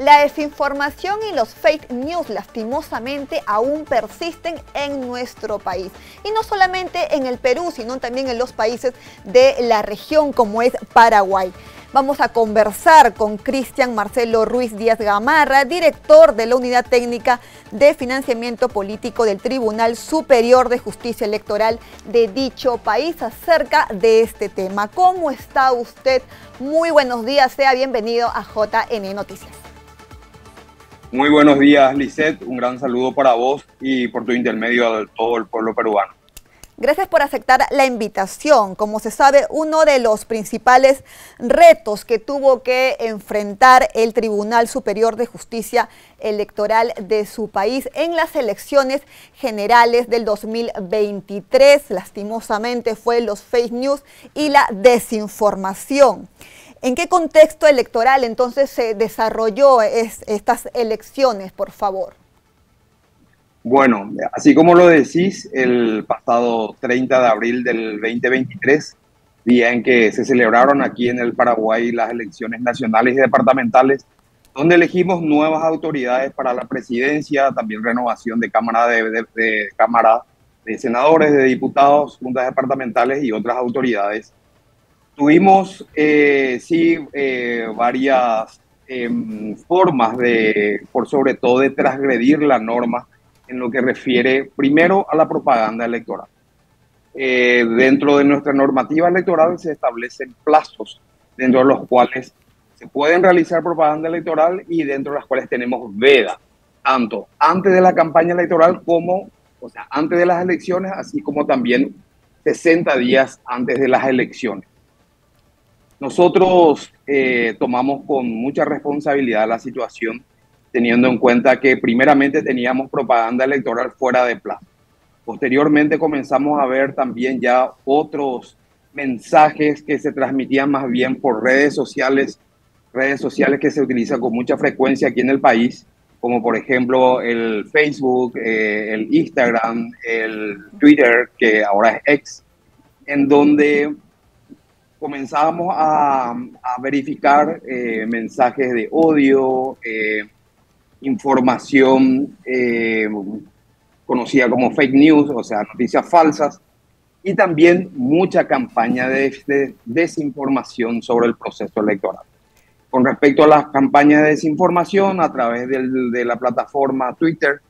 La desinformación y los fake news lastimosamente aún persisten en nuestro país. Y no solamente en el Perú, sino también en los países de la región como es Paraguay. Vamos a conversar con Cristian Marcelo Ruiz Díaz Gamarra, director de la Unidad Técnica de Financiamiento Político del Tribunal Superior de Justicia Electoral de dicho país, acerca de este tema. ¿Cómo está usted? Muy buenos días, sea bienvenido a JN Noticias. Muy buenos días, Lisette. Un gran saludo para vos y por tu intermedio a todo el pueblo peruano. Gracias por aceptar la invitación. Como se sabe, uno de los principales retos que tuvo que enfrentar el Tribunal Superior de Justicia Electoral de su país en las elecciones generales del 2023, lastimosamente, fue los fake news y la desinformación. ¿En qué contexto electoral entonces se desarrolló estas elecciones, por favor? Bueno, así como lo decís, el pasado 30 de abril del 2023, día en que se celebraron aquí en el Paraguay las elecciones nacionales y departamentales, donde elegimos nuevas autoridades para la presidencia, también renovación de cámara de senadores, de diputados, juntas departamentales y otras autoridades. Tuvimos, varias formas por sobre todo, de transgredir la norma en lo que refiere primero a la propaganda electoral. Dentro de nuestra normativa electoral se establecen plazos dentro de los cuales se pueden realizar propaganda electoral y dentro de las cuales tenemos veda, tanto antes de la campaña electoral como, antes de las elecciones, así como también 60 días antes de las elecciones. Nosotros tomamos con mucha responsabilidad la situación, teniendo en cuenta que primeramente teníamos propaganda electoral fuera de plazo. Posteriormente comenzamos a ver también ya otros mensajes que se transmitían más bien por redes sociales que se utilizan con mucha frecuencia aquí en el país, como por ejemplo el Facebook, el Instagram, el Twitter, que ahora es X, en donde comenzábamos a verificar mensajes de odio, información conocida como fake news, o sea, noticias falsas, y también mucha campaña de desinformación sobre el proceso electoral. Con respecto a las campañas de desinformación a través de la plataforma Twitter,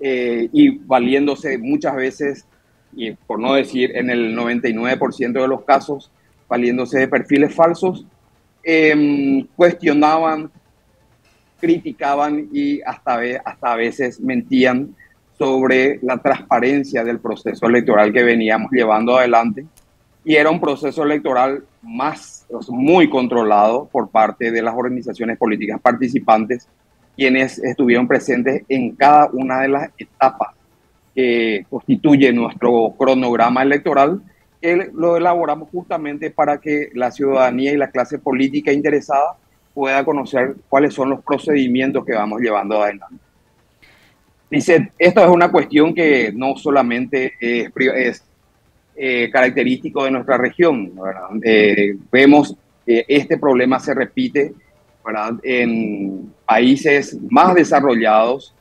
y valiéndose muchas veces, y por no decir en el 99% de los casos, valiéndose de perfiles falsos, cuestionaban, criticaban y hasta a veces mentían sobre la transparencia del proceso electoral que veníamos llevando adelante. Y era un proceso electoral muy controlado por parte de las organizaciones políticas participantes, quienes estuvieron presentes en cada una de las etapas que constituye nuestro cronograma electoral, que lo elaboramos justamente para que la ciudadanía y la clase política interesada pueda conocer cuáles son los procedimientos que vamos llevando adelante. Dice, esto es una cuestión que no solamente es característico de nuestra región, ¿verdad? Vemos que este problema se repite, ¿verdad?, en países más desarrollados,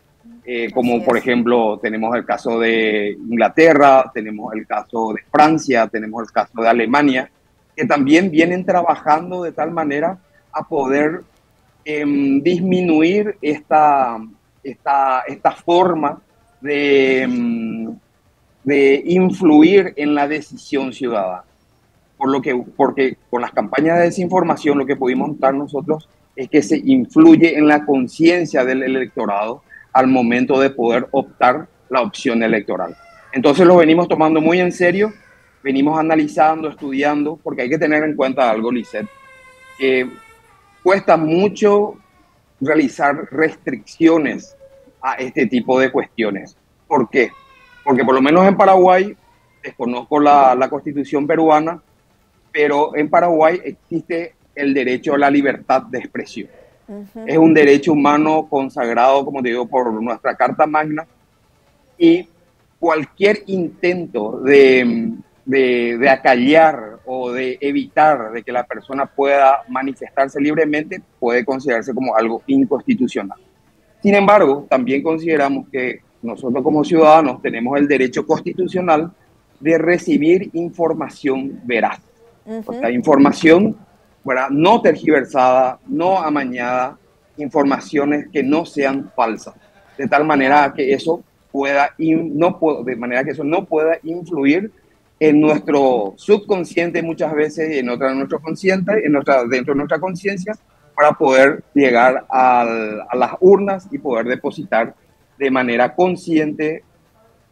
como por ejemplo tenemos el caso de Inglaterra, tenemos el caso de Francia, tenemos el caso de Alemania, que también vienen trabajando de tal manera a poder disminuir esta forma de influir en la decisión ciudadana. Porque con las campañas de desinformación lo que pudimos notar nosotros es que se influye en la conciencia del electorado al momento de poder optar la opción electoral. Entonces lo venimos tomando muy en serio, venimos analizando, estudiando, porque hay que tener en cuenta algo, Lisette, que cuesta mucho realizar restricciones a este tipo de cuestiones. ¿Por qué? Porque por lo menos en Paraguay, desconozco la constitución peruana, pero en Paraguay existe el derecho a la libertad de expresión. Es un derecho humano consagrado, como te digo, por nuestra Carta Magna, y cualquier intento de acallar o de evitar de que la persona pueda manifestarse libremente puede considerarse como algo inconstitucional. Sin embargo, también consideramos que nosotros como ciudadanos tenemos el derecho constitucional de recibir información veraz. O sea, información, ¿verdad?, no tergiversada, no amañada, informaciones que no sean falsas, de tal manera que eso de manera que eso no pueda influir en nuestro subconsciente muchas veces y en nuestro consciente, dentro de nuestra conciencia, para poder llegar a las urnas y poder depositar de manera consciente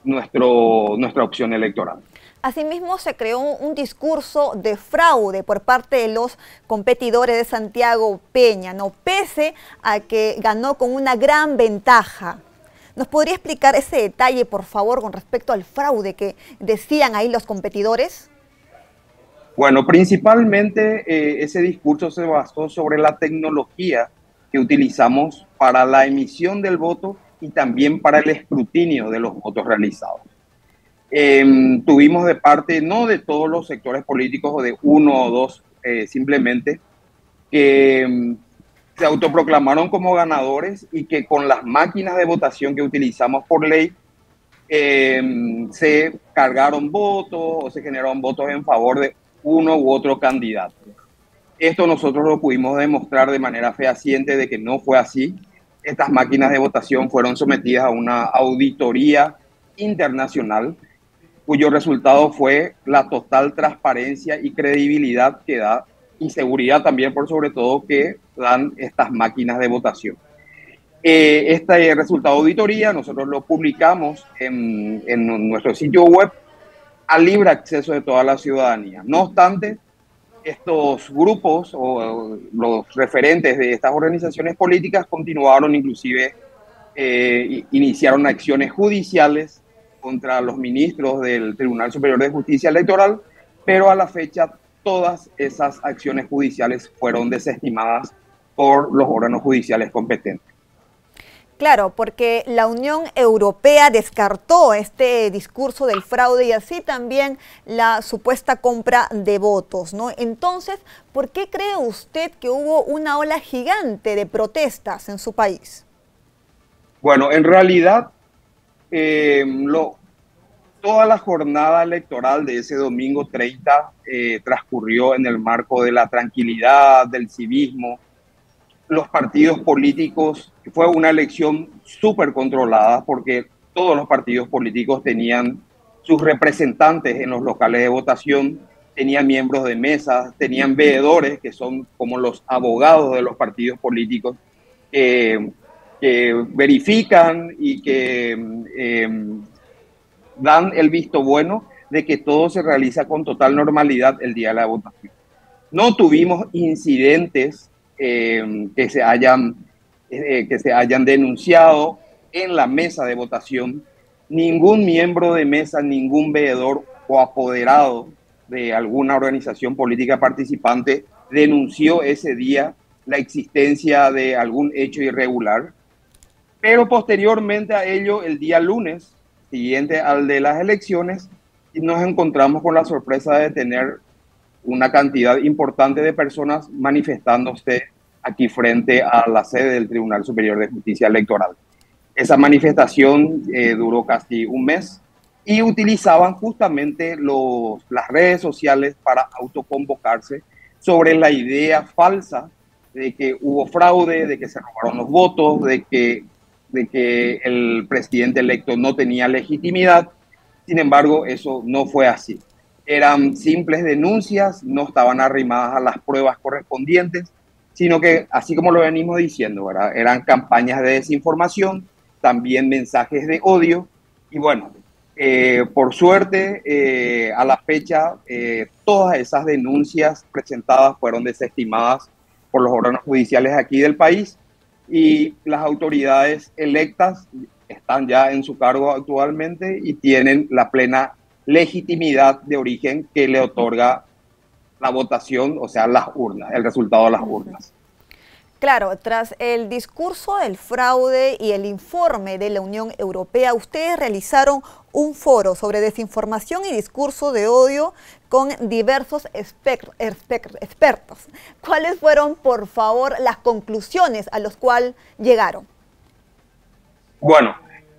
nuestra opción electoral. Asimismo, se creó un discurso de fraude por parte de los competidores de Santiago Peña, ¿no? Pese a que ganó con una gran ventaja. ¿Nos podría explicar ese detalle, por favor, con respecto al fraude que decían ahí los competidores? Bueno, principalmente ese discurso se basó sobre la tecnología que utilizamos para la emisión del voto y también para el escrutinio de los votos realizados. Tuvimos de parte, no de todos los sectores políticos o de uno o dos simplemente, que se autoproclamaron como ganadores y que con las máquinas de votación que utilizamos por ley se cargaron votos o se generaron votos en favor de uno u otro candidato. Esto nosotros lo pudimos demostrar de manera fehaciente de que no fue así. Estas máquinas de votación fueron sometidas a una auditoría internacional cuyo resultado fue la total transparencia y credibilidad que da, y seguridad también, por sobre todo, que dan estas máquinas de votación. Este resultado de auditoría nosotros lo publicamos en nuestro sitio web a libre acceso de toda la ciudadanía. No obstante, estos grupos o los referentes de estas organizaciones políticas continuaron, inclusive iniciaron acciones judiciales contra los ministros del Tribunal Superior de Justicia Electoral, pero a la fecha todas esas acciones judiciales fueron desestimadas por los órganos judiciales competentes. Claro, porque la Unión Europea descartó este discurso del fraude y así también la supuesta compra de votos, ¿no? Entonces, ¿por qué cree usted que hubo una ola gigante de protestas en su país? Bueno, en realidad, toda la jornada electoral de ese domingo 30 transcurrió en el marco de la tranquilidad, del civismo. Los partidos políticos, fue una elección súper controlada porque todos los partidos políticos tenían sus representantes en los locales de votación, tenían miembros de mesas, tenían veedores, que son como los abogados de los partidos políticos, que verifican y que dan el visto bueno de que todo se realiza con total normalidad el día de la votación. No tuvimos incidentes que se hayan denunciado en la mesa de votación. Ningún miembro de mesa, ningún veedor o apoderado de alguna organización política participante denunció ese día la existencia de algún hecho irregular. Pero posteriormente a ello, el día lunes, siguiente al de las elecciones, nos encontramos con la sorpresa de tener una cantidad importante de personas manifestándose aquí frente a la sede del Tribunal Superior de Justicia Electoral. Esa manifestación duró casi un mes y utilizaban justamente las redes sociales para autoconvocarse sobre la idea falsa de que hubo fraude, de que se robaron los votos, de que el presidente electo no tenía legitimidad. Sin embargo, eso no fue así. Eran simples denuncias, no estaban arrimadas a las pruebas correspondientes, sino que, así como lo venimos diciendo, ¿verdad?, eran campañas de desinformación, también mensajes de odio. Y bueno, por suerte, a la fecha, todas esas denuncias presentadas fueron desestimadas por los órganos judiciales aquí del país, y las autoridades electas están ya en su cargo actualmente y tienen la plena legitimidad de origen que le otorga la votación, o sea, las urnas, el resultado de las urnas. Claro, tras el discurso del fraude y el informe de la Unión Europea, ustedes realizaron un foro sobre desinformación y discurso de odio con diversos expertos. ¿Cuáles fueron, por favor, las conclusiones a las cuales llegaron? Bueno,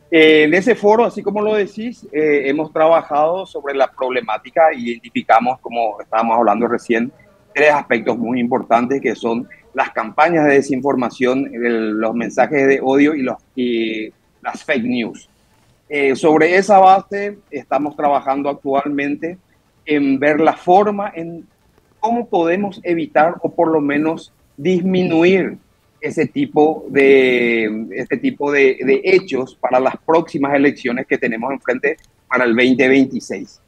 en ese foro, así como lo decís, hemos trabajado sobre la problemática, identificamos, como estábamos hablando recién, tres aspectos muy importantes que son las campañas de desinformación, los mensajes de odio y las fake news. Sobre esa base estamos trabajando actualmente en ver la forma en cómo podemos evitar o por lo menos disminuir este tipo de hechos para las próximas elecciones que tenemos enfrente para el 2026.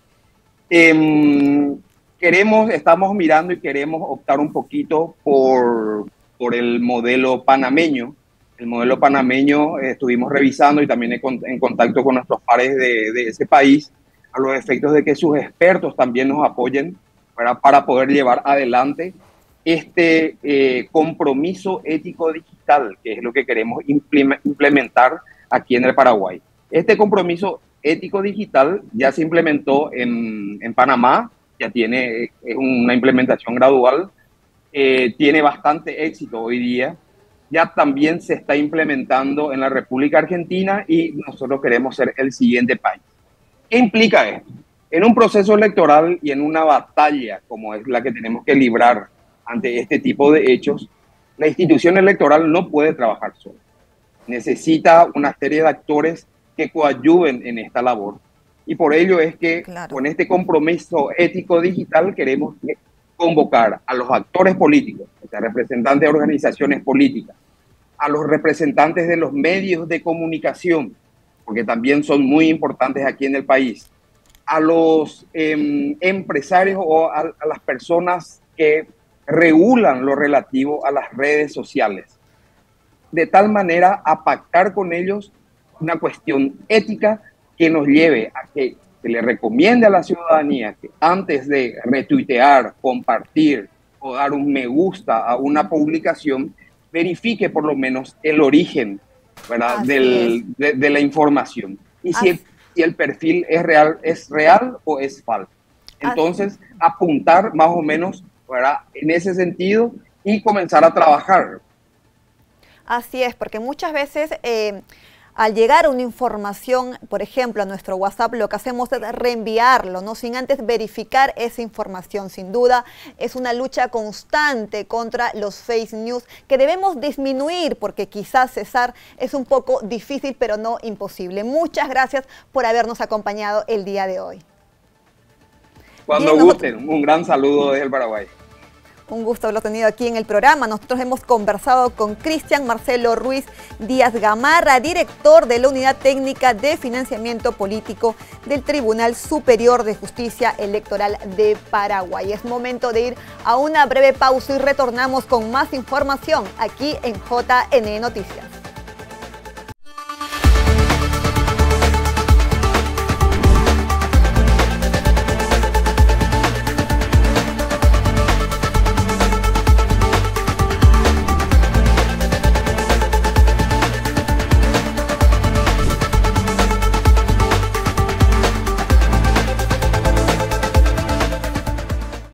Estamos mirando y queremos optar un poquito por el modelo panameño. El modelo panameño estuvimos revisando y también en contacto con nuestros pares de ese país a los efectos de que sus expertos también nos apoyen para poder llevar adelante este compromiso ético digital, que es lo que queremos implementar aquí en el Paraguay. Este compromiso ético digital ya se implementó en Panamá, ya es una implementación gradual, tiene bastante éxito hoy día, ya también se está implementando en la República Argentina y nosotros queremos ser el siguiente país. ¿Qué implica esto? En un proceso electoral y en una batalla como es la que tenemos que librar ante este tipo de hechos, la institución electoral no puede trabajar sola. Necesita una serie de actores que coadyuven en esta labor. Y por ello es que con este compromiso ético digital queremos convocar a los actores políticos, o sea, representantes de organizaciones políticas, a los representantes de los medios de comunicación, porque también son muy importantes aquí en el país, a los empresarios o a las personas que regulan lo relativo a las redes sociales, de tal manera a pactar con ellos una cuestión ética que nos lleve a que se le recomiende a la ciudadanía que antes de retuitear, compartir o dar un me gusta a una publicación, verifique por lo menos el origen, ¿verdad? de la información. Y si el perfil es real o es falso. Entonces, apuntar más o menos, ¿verdad?, en ese sentido y comenzar a trabajar. Así es, porque muchas veces al llegar una información, por ejemplo, a nuestro WhatsApp, lo que hacemos es reenviarlo, ¿no?, sin antes verificar esa información. Sin duda, es una lucha constante contra los fake news que debemos disminuir, porque quizás cesar es un poco difícil, pero no imposible. Muchas gracias por habernos acompañado el día de hoy. Cuando gusten, un gran saludo desde el Paraguay. Un gusto haberlo tenido aquí en el programa. Nosotros hemos conversado con Cristian Marcelo Ruiz Díaz Gamarra, director de la Unidad Técnica de Financiamiento Político del Tribunal Superior de Justicia Electoral de Paraguay. Es momento de ir a una breve pausa y retornamos con más información aquí en JN Noticias.